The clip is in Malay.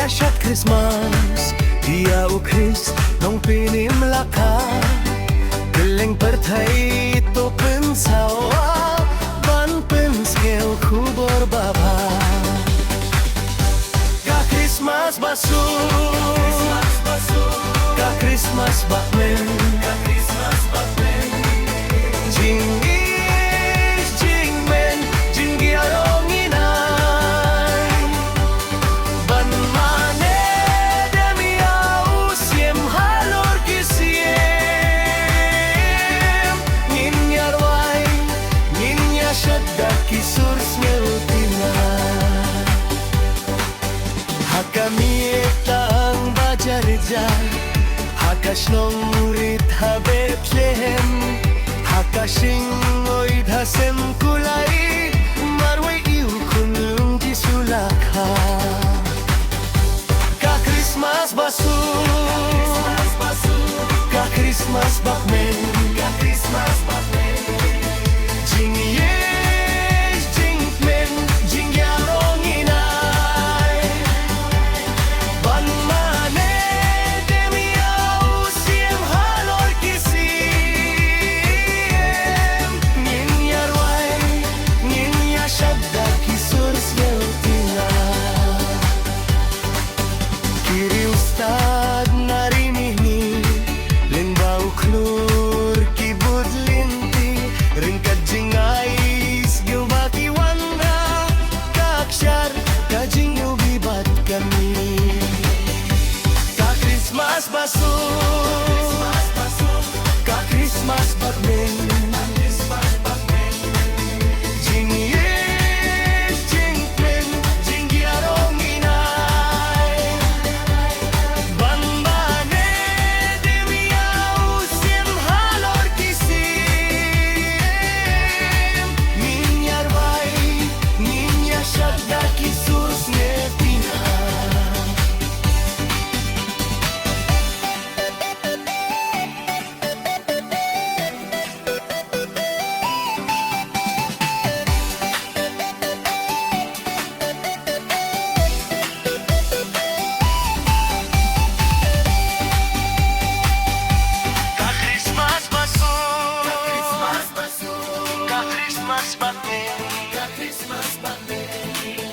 siya Christmas Dia o Chris nong pinimlaka Galing pertay ito pensawa Ban penskeo kubor baba Ka Christmas basu Ka Christmas bakmen Jing is jing men Jing giarong inay Ban mane demiau siem halor kisiem Ninyarway Ninya syadda kisur smeltina Hakamieta ang bajarjar Hakashnong ritha Bethlehem Hakashing oy dhasem kulai Marway iu kunlung jisulakha Ka Christmas basu Ka Christmas bakmen Jing yes jing men Jing yarong inay Ban mane demiau siem halor kisiem Ninyarway Ninya syadda kisur smeltina Kiri ustad narimihni Limbau klur kibud linti Ringkat jingais gilbaki wanda Kaksyar kajing ubibat kami Ka Christmas basu Ka Christmas bakmen Jing yes jing men Jing giarong inay Ban mane demiau siem halor kisiem Ninyarway Ninya syadda kisur snetina Ka Christmas basu Ka Christmas bakmen